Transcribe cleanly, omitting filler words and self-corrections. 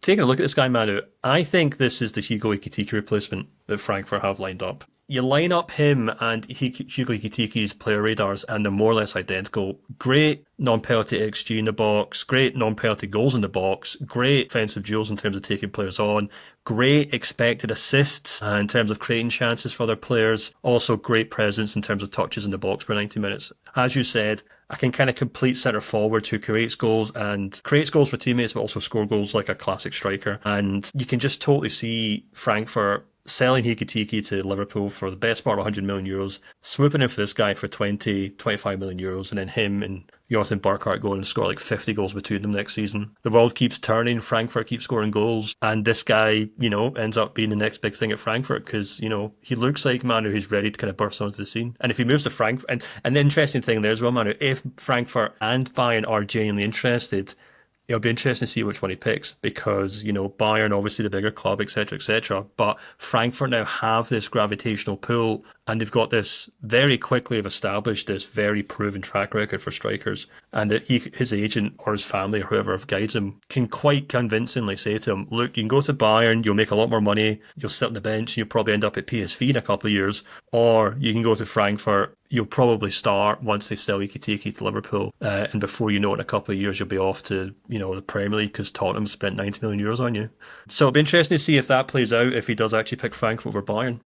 Taking a look at this guy, Manu, I think this is the Hugo Ekitike replacement that Frankfurt have lined up. You line up him and Hugo Ekitike's player radars, and they're more or less identical. Great non-penalty XG in the box, great non-penalty goals in the box, great offensive duels in terms of taking players on, great expected assists in terms of creating chances for other players, also great presence in terms of touches in the box per 90 minutes. As you said, I can kind of complete centre forward who creates goals for teammates, but also score goals like a classic striker. And you can just totally see Frankfurt selling Hikitiki to Liverpool for the best part of 100 million euros, swooping in for this guy for 20, 25 million euros, and then him and Jonathan Burkhardt going and score like 50 goals between them next season. The world keeps turning, Frankfurt keeps scoring goals, and this guy, ends up being the next big thing at Frankfurt because, he looks like Manu who's ready to kind of burst onto the scene. And if he moves to Frankfurt, and the interesting thing there as well, Manu, if Frankfurt and Bayern are genuinely interested, it'll be interesting to see which one he picks because, Bayern, obviously the bigger club, etc., etc. But Frankfurt now have this gravitational pull and they've got this very quickly have established this very proven track record for strikers. And that his agent or his family or whoever guides him can quite convincingly say to him, look, you can go to Bayern, you'll make a lot more money, you'll sit on the bench, and you'll probably end up at PSV in a couple of years. Or you can go to Frankfurt, you'll probably start once they sell Ekitike to Liverpool, and before you know it, in a couple of years, you'll be off to the Premier League because Tottenham spent 90 million euros on you. So it'll be interesting to see if that plays out if he does actually pick Frankfurt over Bayern.